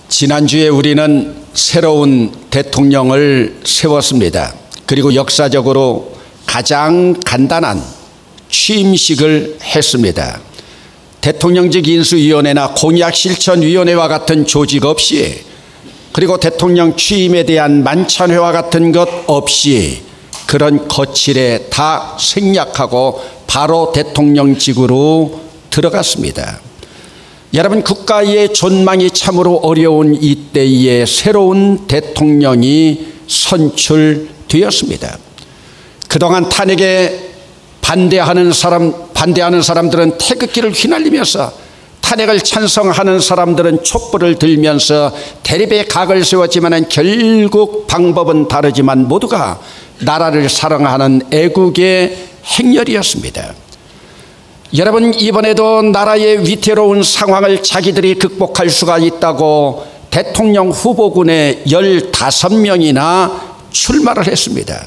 지난주에 우리는 새로운 대통령을 세웠습니다. 그리고 역사적으로 가장 간단한 취임식을 했습니다. 대통령직 인수위원회나 공약실천위원회와 같은 조직 없이, 그리고 대통령 취임에 대한 만찬회와 같은 것 없이 그런 거칠에 다 생략하고 바로 대통령직으로 들어갔습니다. 여러분, 국가의 존망이 참으로 어려운 이때에 새로운 대통령이 선출되었습니다. 그동안 탄핵에 반대하는 사람들은 태극기를 휘날리면서, 탄핵을 찬성하는 사람들은 촛불을 들면서 대립의 각을 세웠지만 결국 방법은 다르지만 모두가 나라를 사랑하는 애국의 행렬이었습니다. 여러분, 이번에도 나라의 위태로운 상황을 자기들이 극복할 수가 있다고 대통령 후보군에 15명이나 출마를 했습니다.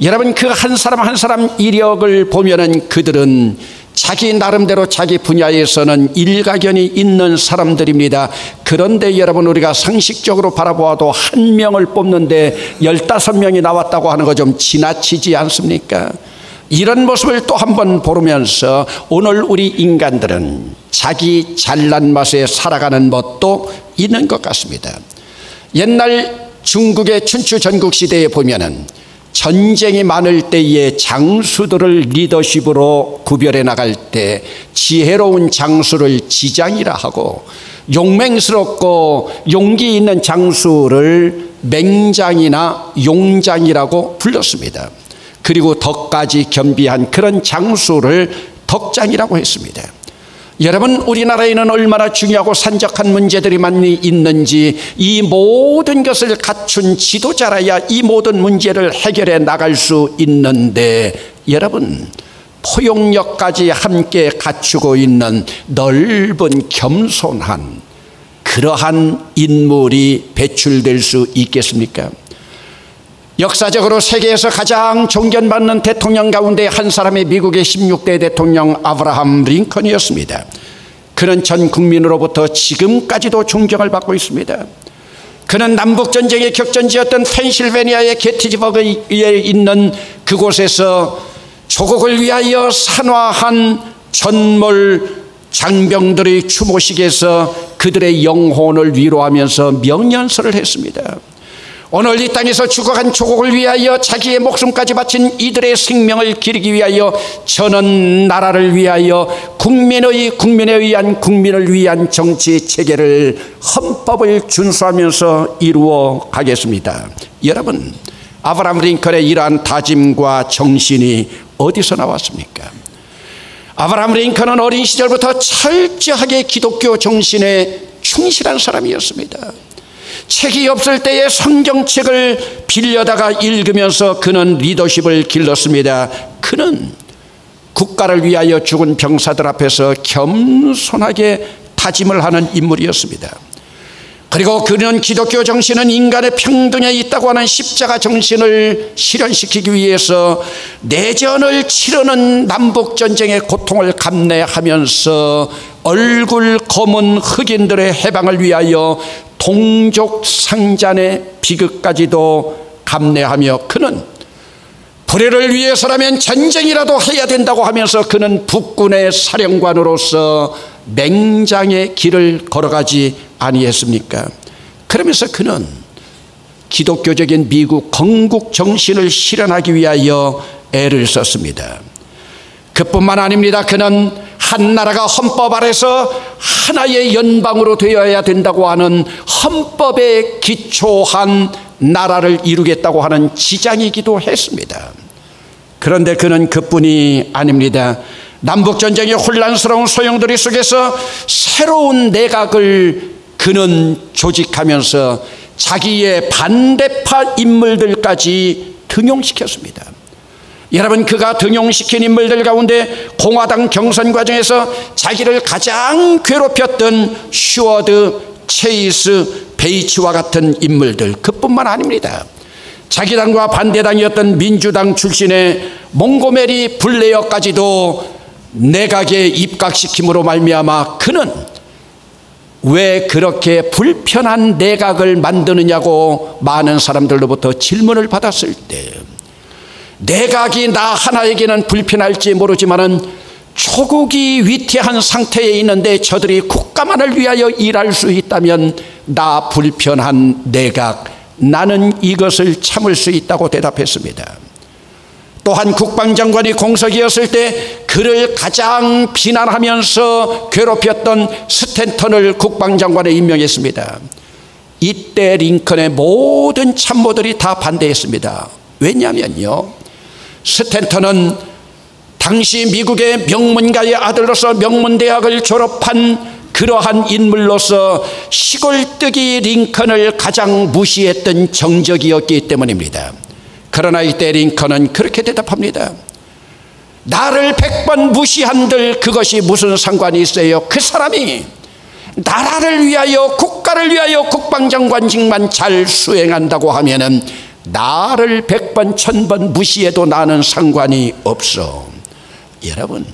여러분, 그 한 사람 한 사람 이력을 보면은 그들은 자기 나름대로 자기 분야에서는 일가견이 있는 사람들입니다. 그런데 여러분, 우리가 상식적으로 바라보아도 한 명을 뽑는데 15명이 나왔다고 하는 거 좀 지나치지 않습니까? 이런 모습을 또 한 번 보면서 오늘 우리 인간들은 자기 잘난 맛에 살아가는 멋도 있는 것 같습니다. 옛날 중국의 춘추 전국시대에 보면은 전쟁이 많을 때에 장수들을 리더십으로 구별해 나갈 때 지혜로운 장수를 지장이라 하고, 용맹스럽고 용기 있는 장수를 맹장이나 용장이라고 불렀습니다. 그리고 덕까지 겸비한 그런 장수를 덕장이라고 했습니다. 여러분, 우리나라에는 얼마나 중요하고 산적한 문제들이 많이 있는지, 이 모든 것을 갖춘 지도자라야 이 모든 문제를 해결해 나갈 수 있는데, 여러분, 포용력까지 함께 갖추고 있는 넓은 겸손한 그러한 인물이 배출될 수 있겠습니까? 역사적으로 세계에서 가장 존경받는 대통령 가운데 한 사람이 미국의 16대 대통령 아브라함 링컨이었습니다. 그는 전 국민으로부터 지금까지도 존경을 받고 있습니다. 그는 남북전쟁의 격전지였던 펜실베니아의 게티즈버그에 있는 그곳에서 조국을 위하여 산화한 전몰 장병들의 추모식에서 그들의 영혼을 위로하면서 명연설을 했습니다. 오늘 이 땅에서 죽어간 조국을 위하여 자기의 목숨까지 바친 이들의 생명을 기리기 위하여 저는 나라를 위하여 국민에 의한 국민을 위한 정치 체계를, 헌법을 준수하면서 이루어 가겠습니다. 여러분, 아브라함 링컨의 이러한 다짐과 정신이 어디서 나왔습니까? 아브라함 링컨은 어린 시절부터 철저하게 기독교 정신에 충실한 사람이었습니다. 책이 없을 때에 성경책을 빌려다가 읽으면서 그는 리더십을 길렀습니다. 그는 국가를 위하여 죽은 병사들 앞에서 겸손하게 다짐을 하는 인물이었습니다. 그리고 그는 기독교 정신은 인간의 평등에 있다고 하는 십자가 정신을 실현시키기 위해서 내전을 치르는 남북전쟁의 고통을 감내하면서 얼굴 검은 흑인들의 해방을 위하여 동족 상잔의 비극까지도 감내하며, 그는 불의를 위해서라면 전쟁이라도 해야 된다고 하면서 그는 북군의 사령관으로서 맹장의 길을 걸어가지 아니했습니까? 그러면서 그는 기독교적인 미국 건국 정신을 실현하기 위하여 애를 썼습니다. 그뿐만 아닙니다. 그는 한 나라가 헌법 아래서 하나의 연방으로 되어야 된다고 하는 헌법에 기초한 나라를 이루겠다고 하는 지장이기도 했습니다. 그런데 그는 그뿐이 아닙니다. 남북전쟁의 혼란스러운 소용돌이 속에서 새로운 내각을 그는 조직하면서 자기의 반대파 인물들까지 등용시켰습니다. 여러분, 그가 등용시킨 인물들 가운데 공화당 경선 과정에서 자기를 가장 괴롭혔던 슈워드, 체이스, 베이츠와 같은 인물들, 그뿐만 아닙니다. 자기 당과 반대당이었던 민주당 출신의 몽고메리 블레어까지도 내각에 입각시킴으로 말미암아 그는 왜 그렇게 불편한 내각을 만드느냐고 많은 사람들로부터 질문을 받았을 때, 내각이 나 하나에게는 불편할지 모르지만은 조국이 위태한 상태에 있는데 저들이 국가만을 위하여 일할 수 있다면 나 불편한 내각, 나는 이것을 참을 수 있다고 대답했습니다. 또한 국방장관이 공석이었을 때 그를 가장 비난하면서 괴롭혔던 스탠턴을 국방장관에 임명했습니다. 이때 링컨의 모든 참모들이 다 반대했습니다. 왜냐하면요, 스탠턴은 당시 미국의 명문가의 아들로서 명문대학을 졸업한 그러한 인물로서 시골뜨기 링컨을 가장 무시했던 정적이었기 때문입니다. 그러나 이때 링컨은 그렇게 대답합니다. 나를 100번 무시한들 그것이 무슨 상관이 있어요? 그 사람이 나라를 위하여 국가를 위하여 국방장관직만 잘 수행한다고 하면은 나를 100번 1000번 무시해도 나는 상관이 없어. 여러분,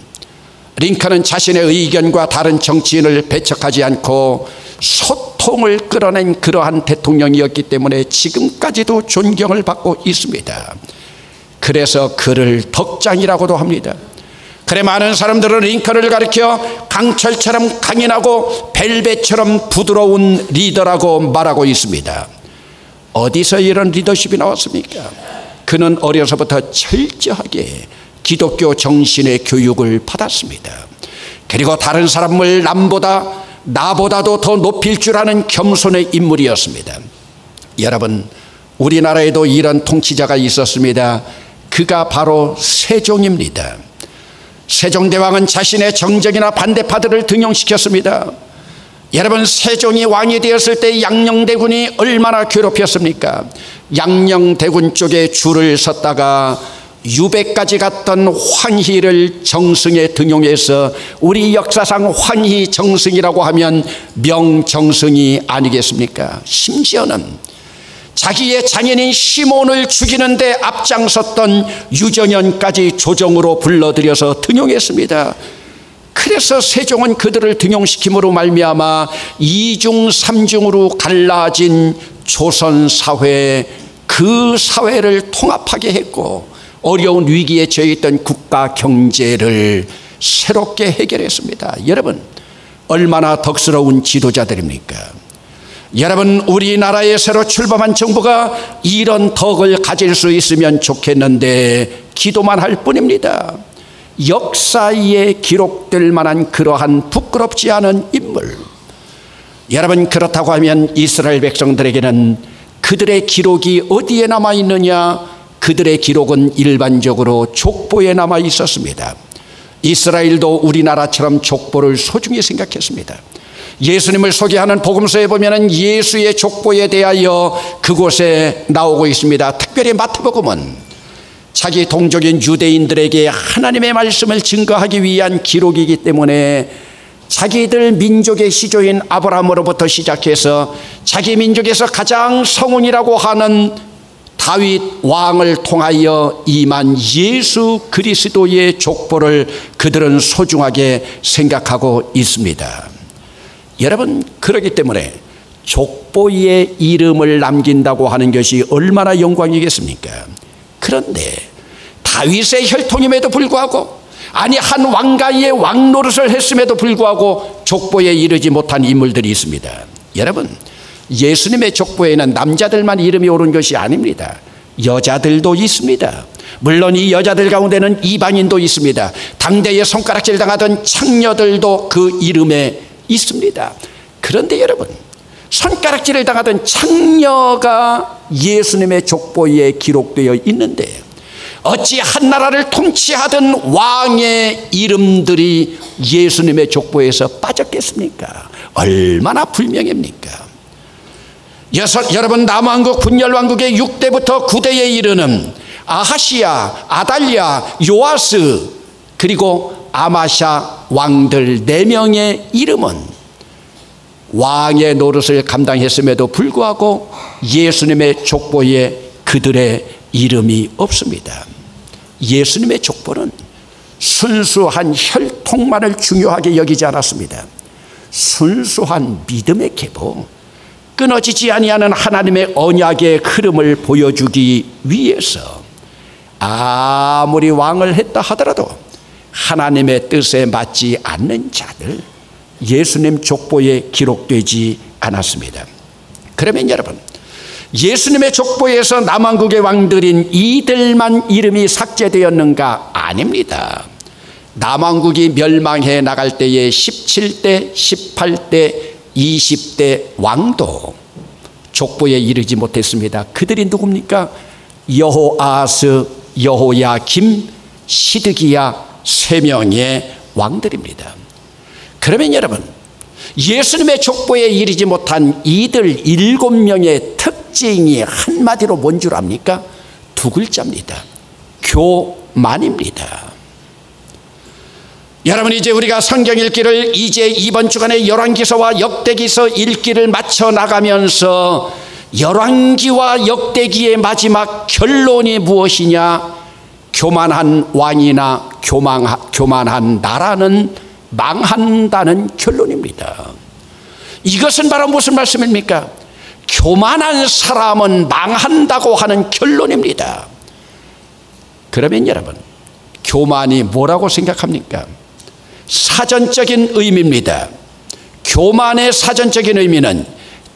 링컨은 자신의 의견과 다른 정치인을 배척하지 않고 소통을 끌어낸 그러한 대통령이었기 때문에 지금까지도 존경을 받고 있습니다. 그래서 그를 덕장이라고도 합니다. 그래, 많은 사람들은 링컨을 가리켜 강철처럼 강인하고 벨벳처럼 부드러운 리더라고 말하고 있습니다. 어디서 이런 리더십이 나왔습니까? 그는 어려서부터 철저하게 기독교 정신의 교육을 받았습니다. 그리고 다른 사람을 나보다도 더 높일 줄 아는 겸손의 인물이었습니다. 여러분, 우리나라에도 이런 통치자가 있었습니다. 그가 바로 세종입니다. 세종대왕은 자신의 정적이나 반대파들을 등용시켰습니다. 여러분, 세종이 왕이 되었을 때 양녕대군이 얼마나 괴롭혔습니까? 양녕대군 쪽에 줄을 섰다가 유배까지 갔던 황희를 정승에 등용해서, 우리 역사상 황희 정승이라고 하면 명정승이 아니겠습니까? 심지어는 자기의 장인인 시몬을 죽이는데 앞장섰던 유전현까지 조정으로 불러들여서 등용했습니다. 그래서 세종은 그들을 등용시킴으로 말미암아 이중 삼중으로 갈라진 조선 사회, 그 사회를 통합하게 했고 어려운 위기에 처해 있던 국가 경제를 새롭게 해결했습니다. 여러분, 얼마나 덕스러운 지도자들입니까? 여러분, 우리나라에 새로 출범한 정부가 이런 덕을 가질 수 있으면 좋겠는데 기도만 할 뿐입니다. 역사에 기록될 만한 그러한 부끄럽지 않은 인물. 여러분, 그렇다고 하면 이스라엘 백성들에게는 그들의 기록이 어디에 남아 있느냐? 그들의 기록은 일반적으로 족보에 남아 있었습니다. 이스라엘도 우리나라처럼 족보를 소중히 생각했습니다. 예수님을 소개하는 복음서에 보면 예수의 족보에 대하여 그곳에 나오고 있습니다. 특별히 마태복음은 자기 동족인 유대인들에게 하나님의 말씀을 증거하기 위한 기록이기 때문에 자기들 민족의 시조인 아브라함으로부터 시작해서 자기 민족에서 가장 성운이라고 하는 다윗 왕을 통하여 임한 예수 그리스도의 족보를 그들은 소중하게 생각하고 있습니다. 여러분, 그렇기 때문에 족보에 이름을 남긴다고 하는 것이 얼마나 영광이겠습니까? 그런데 다윗의 혈통임에도 불구하고, 아니 한 왕가의 왕 노릇을 했음에도 불구하고 족보에 이르지 못한 인물들이 있습니다. 여러분, 예수님의 족보에는 남자들만 이름이 오른 것이 아닙니다. 여자들도 있습니다. 물론 이 여자들 가운데는 이방인도 있습니다. 당대에 손가락질 당하던 창녀들도 그 이름에 있습니다. 그런데 여러분, 손가락질을 당하던 창녀가 예수님의 족보에 기록되어 있는데 어찌 한 나라를 통치하던 왕의 이름들이 예수님의 족보에서 빠졌겠습니까? 얼마나 불명예입니까? 여러분, 남왕국 분열왕국의 6대부터 9대에 이르는 아하시야, 아달랴, 요아스 그리고 아마샤 왕들 4명의 이름은 왕의 노릇을 감당했음에도 불구하고 예수님의 족보에 그들의 이름이 없습니다. 예수님의 족보는 순수한 혈통만을 중요하게 여기지 않았습니다. 순수한 믿음의 계보, 끊어지지 아니하는 하나님의 언약의 흐름을 보여주기 위해서 아무리 왕을 했다 하더라도 하나님의 뜻에 맞지 않는 자들, 예수님 족보에 기록되지 않았습니다. 그러면 여러분, 예수님의 족보에서 남왕국의 왕들인 이들만 이름이 삭제되었는가? 아닙니다. 남왕국이 멸망해 나갈 때에 17대, 18대, 20대 왕도 족보에 이르지 못했습니다. 그들이 누굽니까? 여호아스, 여호야김, 시드기야 3명의 왕들입니다. 그러면 여러분, 예수님의 족보에 이르지 못한 이들 7명의 특징이 한마디로 뭔 줄 압니까? 2글자입니다. 교만입니다. 여러분, 이제 우리가 성경 읽기를 이제 이번 주간에 열왕기서와 역대기서 읽기를 마쳐 나가면서 열왕기와 역대기의 마지막 결론이 무엇이냐? 교만한 왕이나 교만한 나라는 망한다는 결론입니다. 이것은 바로 무슨 말씀입니까? 교만한 사람은 망한다고 하는 결론입니다. 그러면 여러분, 교만이 뭐라고 생각합니까? 사전적인 의미입니다. 교만의 사전적인 의미는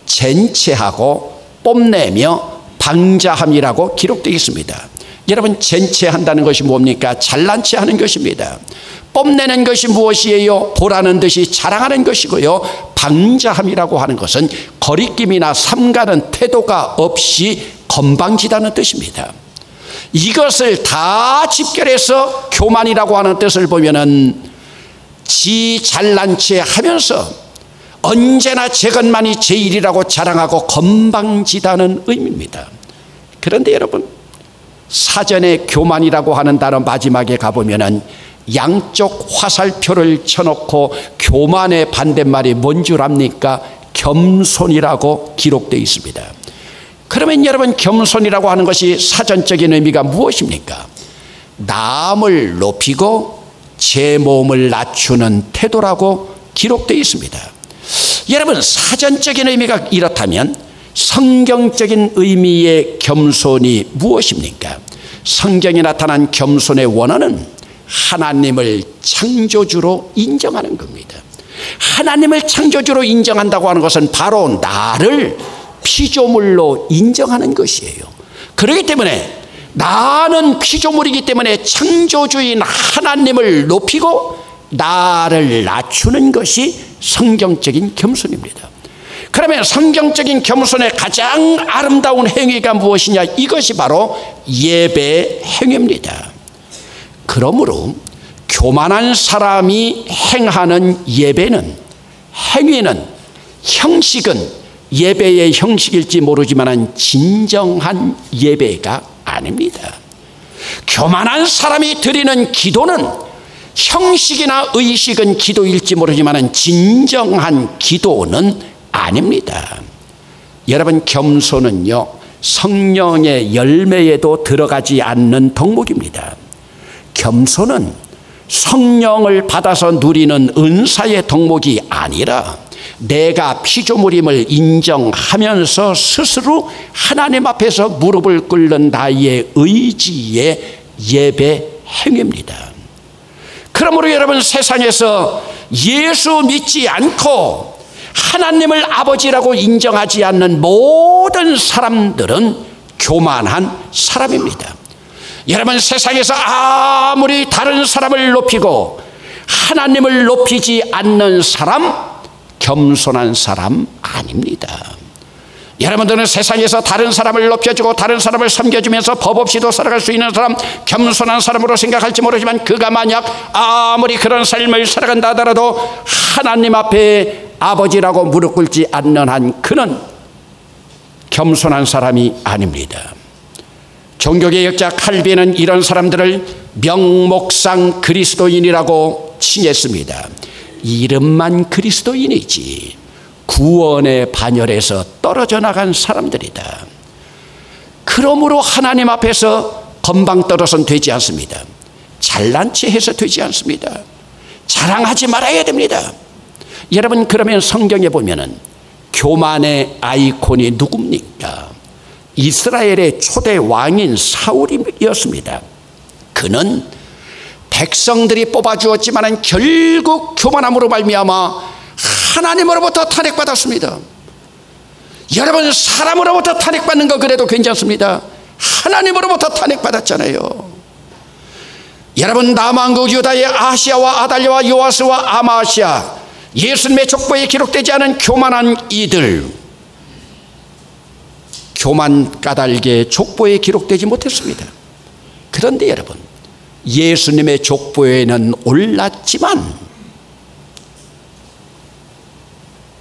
젠체하고 뽐내며 방자함이라고 기록되어 있습니다. 여러분, 젠체한다는 것이 뭡니까? 잘난 체 하는 것입니다. 뽐내는 것이 무엇이에요? 보라는 듯이 자랑하는 것이고요. 방자함이라고 하는 것은 거리낌이나 삼가는 태도가 없이 건방지다는 뜻입니다. 이것을 다 집결해서 교만이라고 하는 뜻을 보면은 지 잘난 체 하면서 언제나 제 것만이 제일이라고 자랑하고 건방지다는 의미입니다. 그런데 여러분, 사전에 교만이라고 하는 단어 마지막에 가보면은 양쪽 화살표를 쳐놓고 교만의 반대말이 뭔 줄 압니까? 겸손이라고 기록되어 있습니다. 그러면 여러분, 겸손이라고 하는 것이 사전적인 의미가 무엇입니까? 남을 높이고 제 몸을 낮추는 태도라고 기록되어 있습니다. 여러분, 사전적인 의미가 이렇다면 성경적인 의미의 겸손이 무엇입니까? 성경에 나타난 겸손의 원어는 하나님을 창조주로 인정하는 겁니다. 하나님을 창조주로 인정한다고 하는 것은 바로 나를 피조물로 인정하는 것이에요. 그렇기 때문에 나는 피조물이기 때문에 창조주인 하나님을 높이고 나를 낮추는 것이 성경적인 겸손입니다. 그러면 성경적인 겸손의 가장 아름다운 행위가 무엇이냐? 이것이 바로 예배 행위입니다. 그러므로 교만한 사람이 행하는 예배는, 행위는, 형식은 예배의 형식일지 모르지만 진정한 예배가 아닙니다. 교만한 사람이 드리는 기도는 형식이나 의식은 기도일지 모르지만 진정한 기도는 아닙니다. 여러분, 겸손은요, 성령의 열매에도 들어가지 않는 덕목입니다. 겸손은 성령을 받아서 누리는 은사의 덕목이 아니라 내가 피조물임을 인정하면서 스스로 하나님 앞에서 무릎을 꿇는 나의 의지의 예배 행위입니다. 그러므로 여러분, 세상에서 예수 믿지 않고 하나님을 아버지라고 인정하지 않는 모든 사람들은 교만한 사람입니다. 여러분, 세상에서 아무리 다른 사람을 높이고 하나님을 높이지 않는 사람, 겸손한 사람 아닙니다. 여러분들은 세상에서 다른 사람을 높여주고 다른 사람을 섬겨주면서 법 없이도 살아갈 수 있는 사람, 겸손한 사람으로 생각할지 모르지만 그가 만약 아무리 그런 삶을 살아간다 하더라도 하나님 앞에 아버지라고 무릎 꿇지 않는 한 그는 겸손한 사람이 아닙니다. 종교개혁자 칼빈은 이런 사람들을 명목상 그리스도인이라고 칭했습니다. 이름만 그리스도인이지 구원의 반열에서 떨어져 나간 사람들이다. 그러므로 하나님 앞에서 건방 떨어서는 되지 않습니다. 잘난 체 해서 되지 않습니다. 자랑하지 말아야 됩니다. 여러분, 그러면 성경에 보면은 교만의 아이콘이 누굽니까? 이스라엘의 초대 왕인 사울이었습니다. 그는 백성들이 뽑아주었지만 결국 교만함으로 말미암아 하나님으로부터 탄핵받았습니다. 여러분, 사람으로부터 탄핵받는 거 그래도 괜찮습니다. 하나님으로부터 탄핵받았잖아요. 여러분, 남왕국 유다의 아시아와 아달랴와 요아스와 아마시아, 예수님의 족보에 기록되지 않은 교만한 이들, 교만 까닭에 족보에 기록되지 못했습니다. 그런데 여러분, 예수님의 족보에는 올랐지만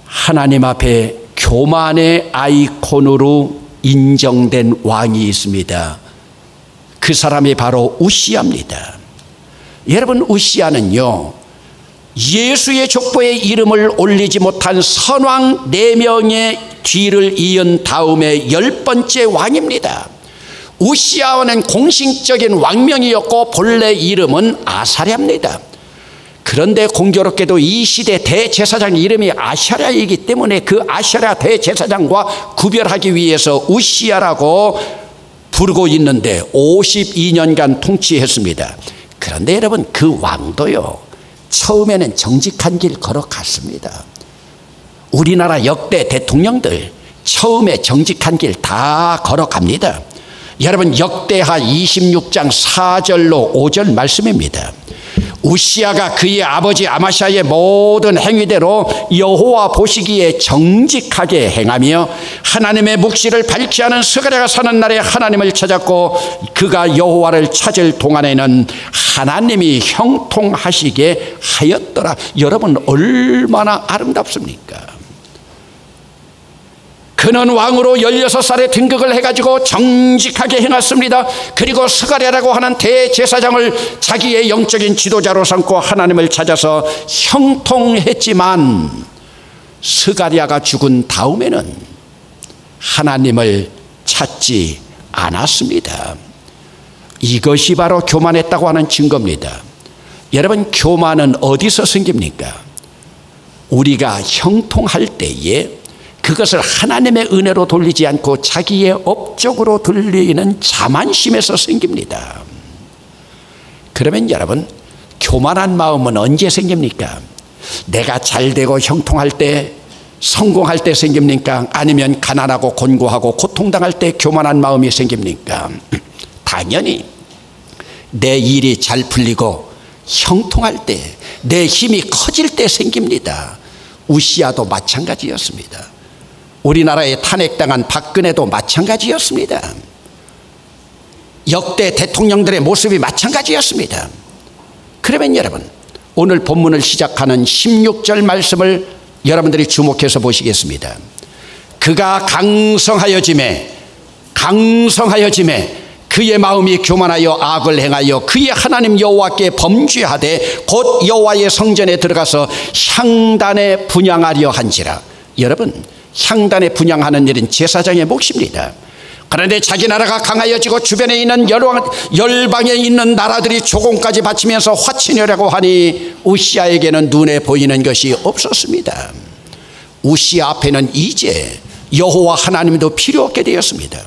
하나님 앞에 교만의 아이콘으로 인정된 왕이 있습니다. 그 사람이 바로 우시야입니다. 여러분, 우시야는요, 예수의 족보에 이름을 올리지 못한 선왕 4명의 뒤를 이은 다음에 10번째 왕입니다. 우시야는 공식적인 왕명이었고 본래 이름은 아사랴입니다. 그런데 공교롭게도 이 시대 대제사장 이름이 아샤랴이기 때문에 그 아샤랴 대제사장과 구별하기 위해서 우시야라고 부르고 있는데 52년간 통치했습니다. 그런데 여러분, 그 왕도요, 처음에는 정직한 길 걸어갔습니다. 우리나라 역대 대통령들 처음에 정직한 길 다 걸어갑니다. 여러분, 역대하 26장 4절로 5절 말씀입니다. 우시야가 그의 아버지 아마샤의 모든 행위대로 여호와 보시기에 정직하게 행하며 하나님의 묵시를 밝히 하는 스가랴가 사는 날에 하나님을 찾았고, 그가 여호와를 찾을 동안에는 하나님이 형통하시게 하였더라. 여러분, 얼마나 아름답습니까? 그는 왕으로 16살에 등극을 해가지고 정직하게 행했습니다. 그리고 스가랴라고 하는 대제사장을 자기의 영적인 지도자로 삼고 하나님을 찾아서 형통했지만, 스가랴가 죽은 다음에는 하나님을 찾지 않았습니다. 이것이 바로 교만했다고 하는 증거입니다. 여러분, 교만은 어디서 생깁니까? 우리가 형통할 때에 그것을 하나님의 은혜로 돌리지 않고 자기의 업적으로 돌리는 자만심에서 생깁니다. 그러면 여러분, 교만한 마음은 언제 생깁니까? 내가 잘되고 형통할 때, 성공할 때 생깁니까? 아니면 가난하고 곤고하고 고통당할 때 교만한 마음이 생깁니까? 당연히 내 일이 잘 풀리고 형통할 때, 내 힘이 커질 때 생깁니다. 우시야도 마찬가지였습니다. 우리나라에 탄핵당한 박근혜도 마찬가지였습니다. 역대 대통령들의 모습이 마찬가지였습니다. 그러면 여러분, 오늘 본문을 시작하는 16절 말씀을 여러분들이 주목해서 보시겠습니다. 그가 강성하여짐에 그의 마음이 교만하여 악을 행하여 그의 하나님 여호와께 범죄하되 곧 여호와의 성전에 들어가서 향단에 분향하려 한지라. 여러분, 향단에 분향하는 일은 제사장의 몫입니다. 그런데 자기 나라가 강하여지고 주변에 있는 열방에 있는 나라들이 조공까지 바치면서 화친하려고 하니 우시야에게는 눈에 보이는 것이 없었습니다. 우시야 앞에는 이제 여호와 하나님도 필요 없게 되었습니다.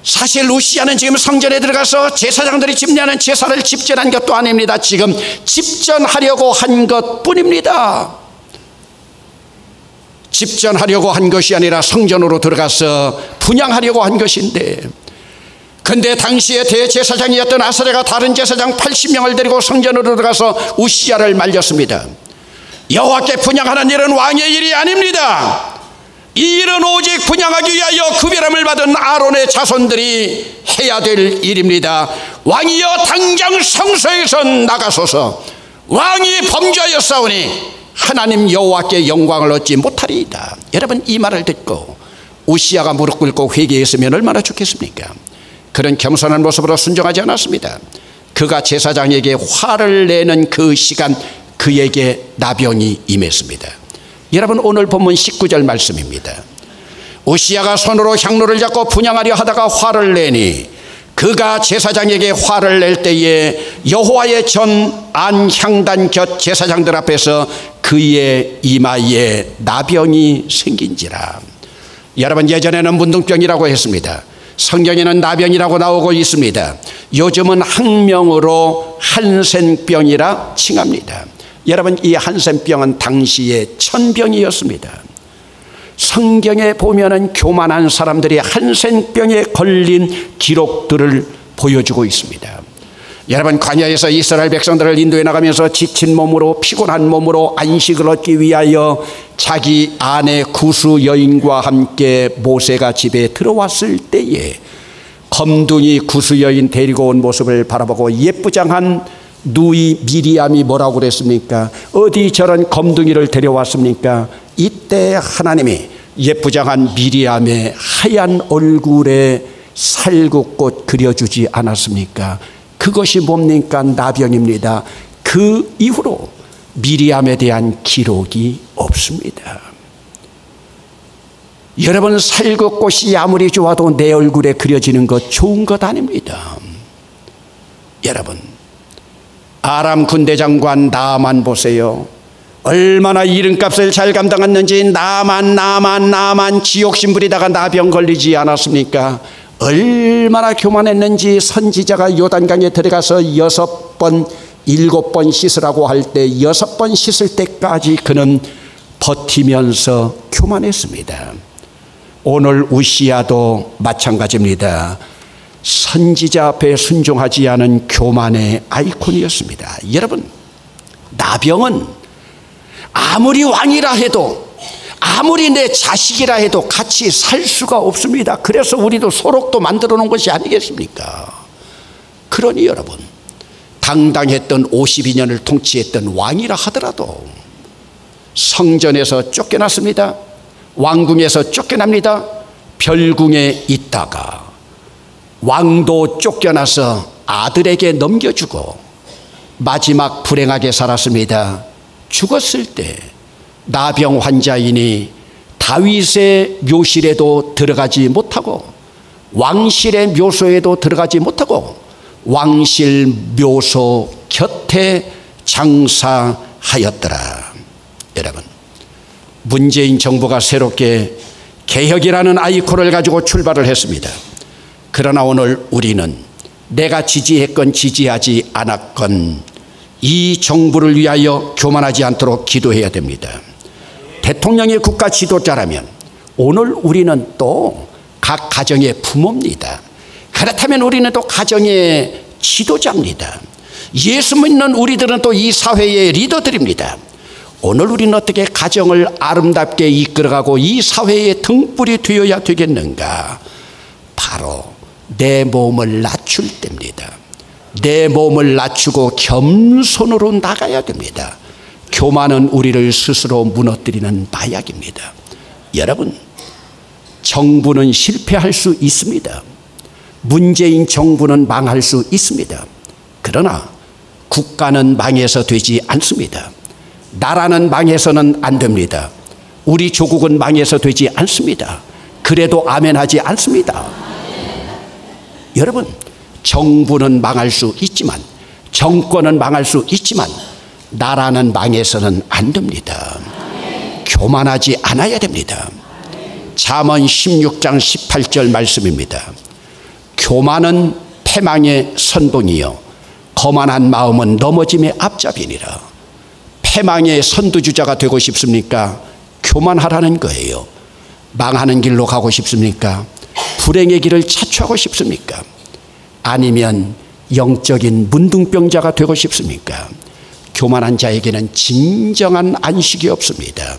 사실 우시야는 지금 성전에 들어가서 제사장들이 집례하는 제사를 집전한 것도 아닙니다. 지금 집전하려고 한 것뿐입니다. 집전하려고 한 것이 아니라 성전으로 들어가서 분향하려고 한 것인데, 근데 당시에 대제사장이었던 아사랴가 다른 제사장 80명을 데리고 성전으로 들어가서 우시야를 말렸습니다. 여호와께 분향하는 일은 왕의 일이 아닙니다. 이 일은 오직 분향하기 위하여 구별함을 받은 아론의 자손들이 해야 될 일입니다. 왕이여, 당장 성소에서 나가소서. 왕이 범죄하였사오니 하나님 여호와께 영광을 얻지 못하리이다. 여러분, 이 말을 듣고 우시야가 무릎 꿇고 회개했으면 얼마나 좋겠습니까? 그런 겸손한 모습으로 순종하지 않았습니다. 그가 제사장에게 화를 내는 그 시간, 그에게 나병이 임했습니다. 여러분, 오늘 본문 19절 말씀입니다. 우시야가 손으로 향로를 잡고 분향하려 하다가 화를 내니 그가 제사장에게 화를 낼 때에 여호와의 전 안향단 곁 제사장들 앞에서 그의 이마에 나병이 생긴지라. 여러분, 예전에는 문둥병이라고 했습니다. 성경에는 나병이라고 나오고 있습니다. 요즘은 학명으로 한센병이라 칭합니다. 여러분, 이 한센병은 당시의 천병이었습니다. 성경에 보면은 교만한 사람들이 한센병에 걸린 기록들을 보여주고 있습니다. 여러분, 광야에서 이스라엘 백성들을 인도해 나가면서 지친 몸으로, 피곤한 몸으로 안식을 얻기 위하여 자기 아내 구스 여인과 함께 모세가 집에 들어왔을 때에 검둥이 구스 여인 데리고 온 모습을 바라보고 예쁘장한 누이 미리암이 뭐라고 그랬습니까? 어디 저런 검둥이를 데려왔습니까? 이때 하나님이 예쁘장한 미리암의 하얀 얼굴에 살구꽃 그려주지 않았습니까? 그것이 뭡니까? 나병입니다. 그 이후로 미리암에 대한 기록이 없습니다. 여러분, 살구꽃이 아무리 좋아도 내 얼굴에 그려지는 것 좋은 것 아닙니다. 여러분, 아람 군대장관 나만 보세요. 얼마나 이름값을 잘 감당했는지. 나만 지옥신 부리다가 나병 걸리지 않았습니까? 얼마나 교만했는지. 선지자가 요단강에 들어가서 6번 7번 씻으라고 할 때 6번 씻을 때까지 그는 버티면서 교만했습니다. 오늘 우시야도 마찬가지입니다. 선지자 앞에 순종하지 않은 교만의 아이콘이었습니다. 여러분, 나병은 아무리 왕이라 해도, 아무리 내 자식이라 해도 같이 살 수가 없습니다. 그래서 우리도 소록도 만들어 놓은 것이 아니겠습니까? 그러니 여러분, 당당했던 52년을 통치했던 왕이라 하더라도 성전에서 쫓겨났습니다. 왕궁에서 쫓겨납니다. 별궁에 있다가 왕도 쫓겨나서 아들에게 넘겨주고 마지막 불행하게 살았습니다. 죽었을 때 나병 환자이니 다윗의 묘실에도 들어가지 못하고 왕실의 묘소에도 들어가지 못하고 왕실 묘소 곁에 장사하였더라. 여러분, 문재인 정부가 새롭게 개혁이라는 아이콘을 가지고 출발을 했습니다. 그러나 오늘 우리는 내가 지지했건 지지하지 않았건 이 정부를 위하여 교만하지 않도록 기도해야 됩니다. 대통령이 국가 지도자라면 오늘 우리는 또 각 가정의 부모입니다. 그렇다면 우리는 또 가정의 지도자입니다. 예수 믿는 우리들은 또 이 사회의 리더들입니다. 오늘 우리는 어떻게 가정을 아름답게 이끌어가고 이 사회의 등불이 되어야 되겠는가? 바로 내 몸을 낮출 때입니다. 내 몸을 낮추고 겸손으로 나가야 됩니다. 교만은 우리를 스스로 무너뜨리는 마약입니다. 여러분, 정부는 실패할 수 있습니다. 문재인 정부는 망할 수 있습니다. 그러나 국가는 망해서 되지 않습니다. 나라는 망해서는 안 됩니다. 우리 조국은 망해서 되지 않습니다. 그래도 아멘하지 않습니다. 여러분, 정부는 망할 수 있지만, 정권은 망할 수 있지만 나라는 망해서는 안 됩니다. 교만하지 않아야 됩니다. 잠언 16장 18절 말씀입니다. 교만은 패망의 선봉이요 거만한 마음은 넘어짐의 앞잡이니라. 패망의 선두주자가 되고 싶습니까? 교만하라는 거예요. 망하는 길로 가고 싶습니까? 불행의 길을 자초하고 싶습니까? 아니면 영적인 문둥병자가 되고 싶습니까? 교만한 자에게는 진정한 안식이 없습니다.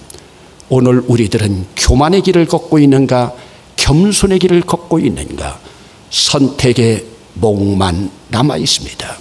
오늘 우리들은 교만의 길을 걷고 있는가? 겸손의 길을 걷고 있는가? 선택의 목만 남아 있습니다.